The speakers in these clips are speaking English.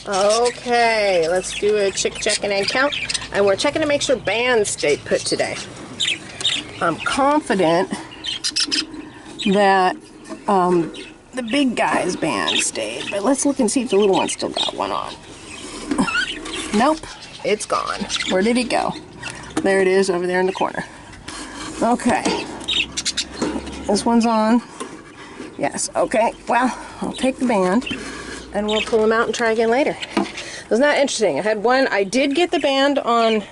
Okay, let's do a chick check and egg count. And we're checking to make sure bands stay put today. I'm confident that the big guy's band stayed, but let's look and see if the little one still got one on. Nope, it's gone. Where did it go? There it is over there in the corner. Okay, this one's on. Yes, okay, well, I'll take the band and we'll pull them out and try again later. Isn't that interesting? I had one, I did get the band on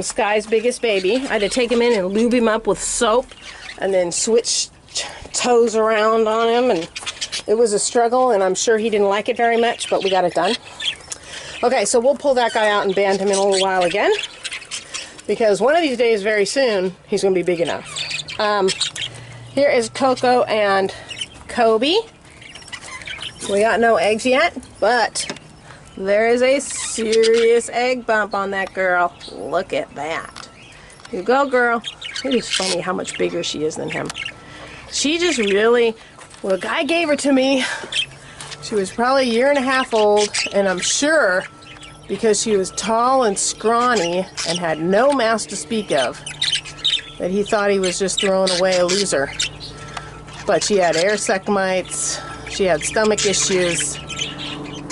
Sky's biggest baby. I had to take him in and lube him up with soap and then switch toes around on him, and it was a struggle, and I'm sure he didn't like it very much, but we got it done. Okay, so we'll pull that guy out and band him in a little while again, because one of these days, very soon, he's going to be big enough. Here is Coco and Kobe. We got no eggs yet, but there is a serious egg bump on that girl. Look at that. You go, girl. It is funny how much bigger she is than him. She just really, well, the guy gave her to me. She was probably 1.5 years old, and I'm sure because she was tall and scrawny and had no mass to speak of, that he thought he was just throwing away a loser. But she had air sac mites, she had stomach issues,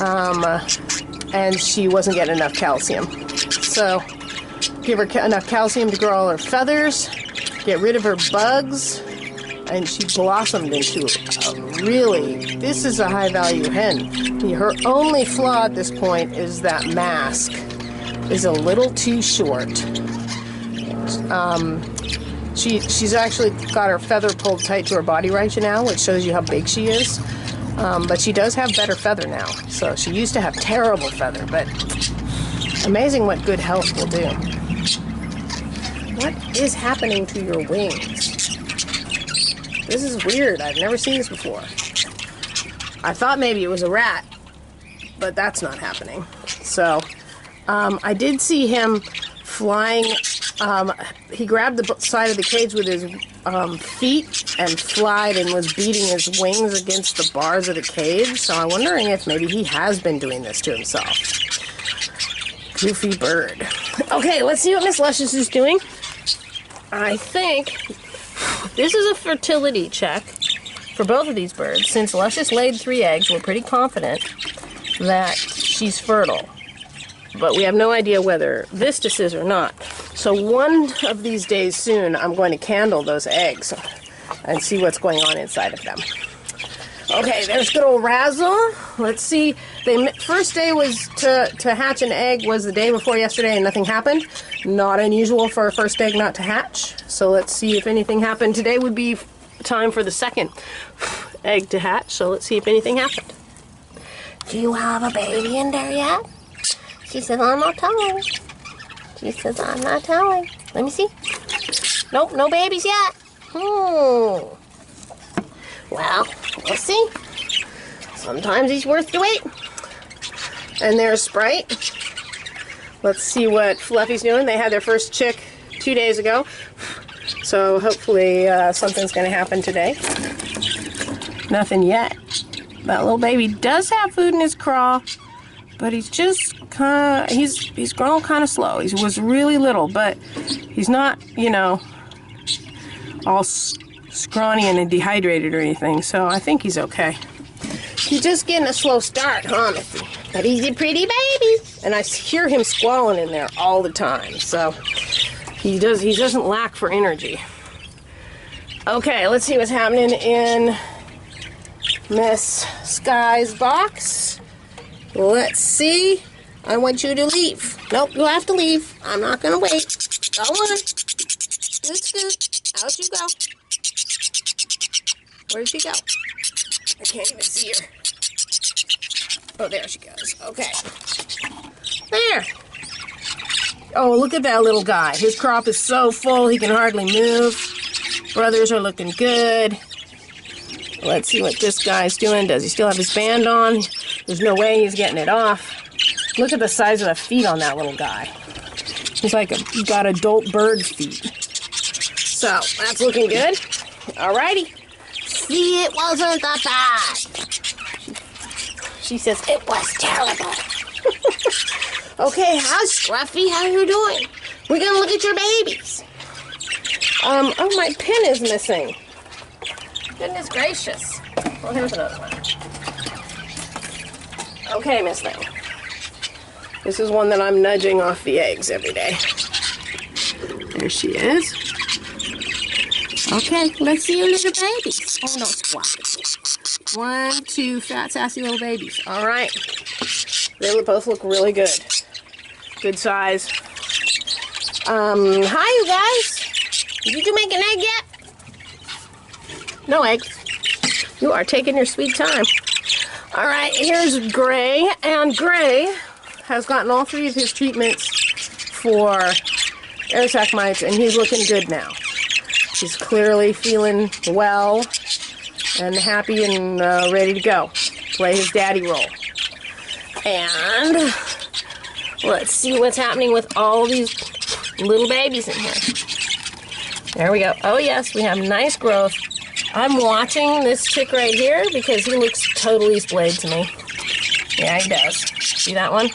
and she wasn't getting enough calcium. So give her enough calcium to grow all her feathers, get rid of her bugs, and she blossomed into really, this is a high-value hen. Her only flaw at this point is that mask is a little too short. She's actually got her feather pulled tight to her body right now, which shows you how big she is. But she does have better feather now. So she used to have terrible feather, but amazing what good health will do. What is happening to your wings? This is weird. I've never seen this before. I thought maybe it was a rat, but that's not happening. So, I did see him flying. He grabbed the side of the cage with his feet and flied and was beating his wings against the bars of the cage. So I'm wondering if maybe he has been doing this to himself. Goofy bird. Okay, let's see what Miss Luscious is doing. I think this is a fertility check for both of these birds. Since Luscious laid 3 eggs, we're pretty confident that she's fertile. But we have no idea whether Vistus is or not. So one of these days soon, I'm going to candle those eggs and see what's going on inside of them. Okay, there's good old Razzle. Let's see. The first day was to hatch an egg was the day before yesterday, and nothing happened. Not unusual for a first egg not to hatch. So let's see if anything happened. Today would be time for the second egg to hatch. So let's see if anything happened. Do you have a baby in there yet? She says, I'm not telling. She says, I'm not telling. Let me see. Nope, no babies yet. Well, we'll see. Sometimes he's worth the wait. And there's Sprite. Let's see what Fluffy's doing. They had their first chick 2 days ago. So hopefully something's going to happen today. Nothing yet. That little baby does have food in his craw. But he's just kind of, he's grown kind of slow. He was really little, but he's not, you know, all scrawny and dehydrated or anything. So I think he's okay. He's just getting a slow start, huh, Missy? But he's a pretty baby. And I hear him squalling in there all the time. So he doesn't lack for energy. Okay, let's see what's happening in Miss Sky's box. Let's see. I want you to leave. Nope, you have to leave. I'm not going to wait. Go on. Scoot, scoot. Out you go. Where did she go? I can't even see her. Oh, there she goes. Okay. There. Oh, look at that little guy. His crop is so full he can hardly move. Brothers are looking good. Let's see what this guy's doing. Does he still have his band on? There's no way he's getting it off. Look at the size of the feet on that little guy. He's like he got adult bird feet. So, that's looking good. Alrighty. See, it wasn't that bad. She says, it was terrible. Okay, how's Scruffy? How you doing? We're gonna look at your babies. Oh, my pin is missing. Goodness gracious. Well, here's another one. Okay, Miss Thing. This is one that I'm nudging off the eggs every day. There she is. Okay, let's see your little babies. Oh, no, squat. 1, 2 fat, sassy little babies. All right. They both look really good. Good size. Hi, you guys. Did you make an egg yet? No eggs. You are taking your sweet time. All right, here's Gray, and Gray has gotten all 3 of his treatments for air sac mites, and he's looking good now. He's clearly feeling well and happy and ready to go. Play his daddy role. And let's see what's happening with all these little babies in here. There we go. Oh yes, we have nice growth. I'm watching this chick right here because he looks totally splayed to me. Yeah, he does. See that one?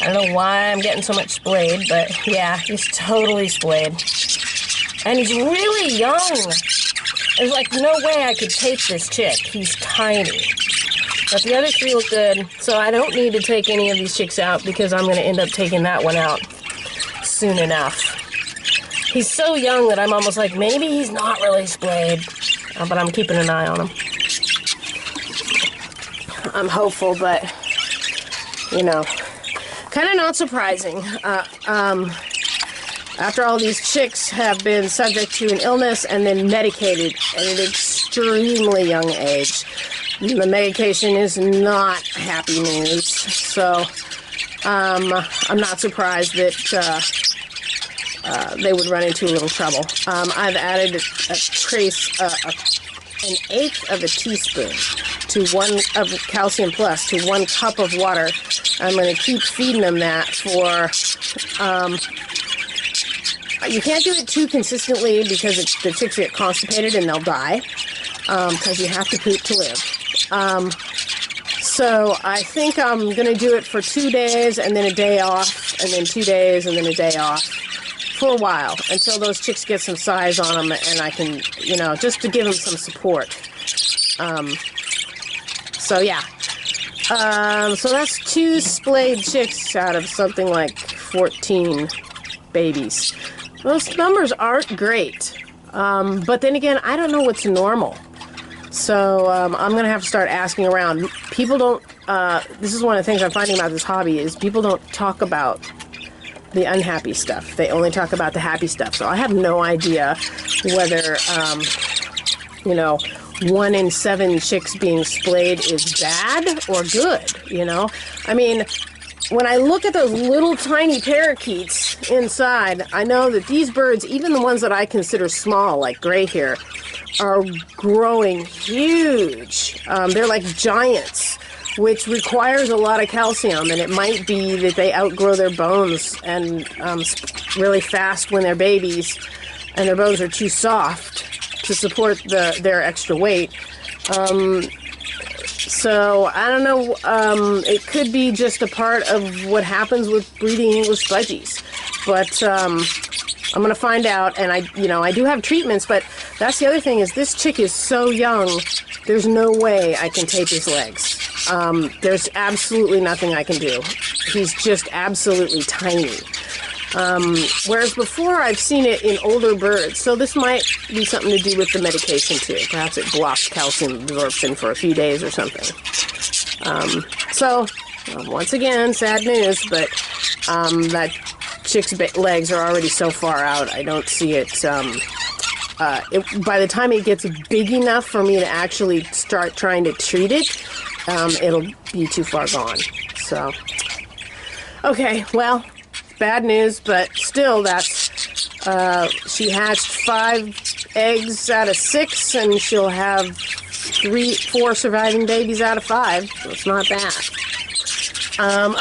I don't know why I'm getting so much splayed, but yeah, he's totally splayed. And he's really young. There's like no way I could tape this chick. He's tiny. But the other 3 look good, so I don't need to take any of these chicks out because I'm going to end up taking that one out soon enough. He's so young that I'm almost like, maybe he's not really splayed, but I'm keeping an eye on him. I'm hopeful, but, you know, kind of not surprising. After all these chicks have been subject to an illness and then medicated at an extremely young age, the medication is not happy news, so I'm not surprised that they would run into a little trouble. I've added an eighth of a teaspoon to 1 of Calcium Plus to 1 cup of water. I'm going to keep feeding them that for. You can't do it too consistently because the chicks get constipated and they'll die. Because you have to poop to live. So I think I'm going to do it for 2 days and then a day off, and then 2 days and then a day off for a while until those chicks get some size on them and I can, you know, just to give them some support. So yeah. So that's 2 splayed chicks out of something like 14 babies. Those numbers aren't great. But then again, I don't know what's normal. So I'm going to have to start asking around. People don't, this is one of the things I'm finding about this hobby is people don't talk about the unhappy stuff. They only talk about the happy stuff. So I have no idea whether, you know, 1 in 7 chicks being splayed is bad or good, you know? I mean, when I look at those little tiny parakeets inside, I know that these birds, even the ones that I consider small, like Gray here, are growing huge. They're like giants, which requires a lot of calcium, and it might be that they outgrow their bones and really fast when they're babies, and their bones are too soft to support their extra weight. So, I don't know, it could be just a part of what happens with breeding English budgies, but I'm going to find out, and I do have treatments, but that's the other thing is this chick is so young, there's no way I can tape his legs. There's absolutely nothing I can do. He's just absolutely tiny. Whereas before I've seen it in older birds, so this might be something to do with the medication too. Perhaps it blocks calcium absorption for a few days or something. Once again, sad news, but that chick's legs are already so far out, I don't see it. By the time it gets big enough for me to actually start trying to treat it, it'll be too far gone. So, okay, well, bad news, but still, that's, she hatched 5 eggs out of 6, and she'll have 4 surviving babies out of 5, so it's not bad.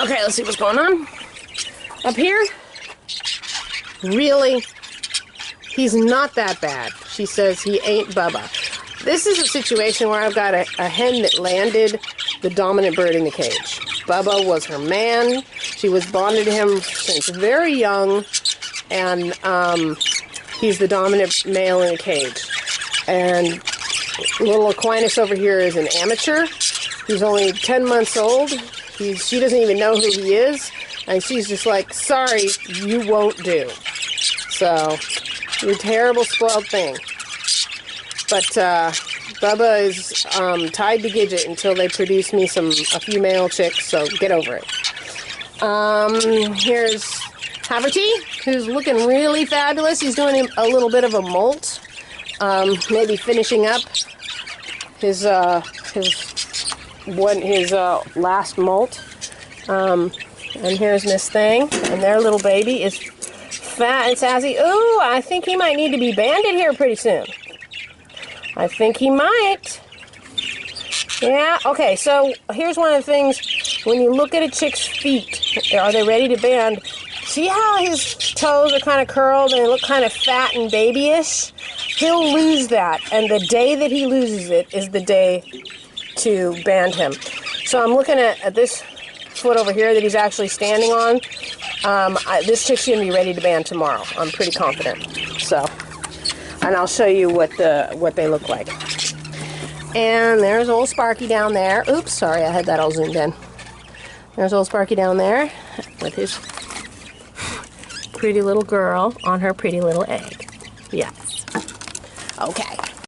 Okay, let's see what's going on. Up here, really, he's not that bad. She says he ain't Bubba. This is a situation where I've got a hen that landed the dominant bird in the cage. Bubba was her man. She was bonded to him since very young, and he's the dominant male in the cage. And little Aquinas over here is an amateur. He's only 10 months old. She doesn't even know who he is, and she's just like, sorry, you won't do. So, you're a terrible, spoiled thing. But Bubba is tied to Gidget until they produce me a few male chicks, so get over it. Here's Haverty, who's looking really fabulous. He's doing a little bit of a molt, maybe finishing up his last molt. And here's Miss Thing, and their little baby is fat and sassy. Ooh, I think he might need to be banded here pretty soon. I think he might. Yeah, okay, so here's one of the things. When you look at a chick's feet, are they ready to band? See how his toes are kind of curled and they look kind of fat and babyish? He'll lose that, and the day that he loses it is the day to band him. So I'm looking at this foot over here that he's actually standing on. This chick's going to be ready to band tomorrow. I'm pretty confident. So, and I'll show you what they look like. And there's old Sparky down there. Oops, sorry, I had that all zoomed in. There's old Sparky down there with his pretty little girl on her pretty little egg. Yes. Okay.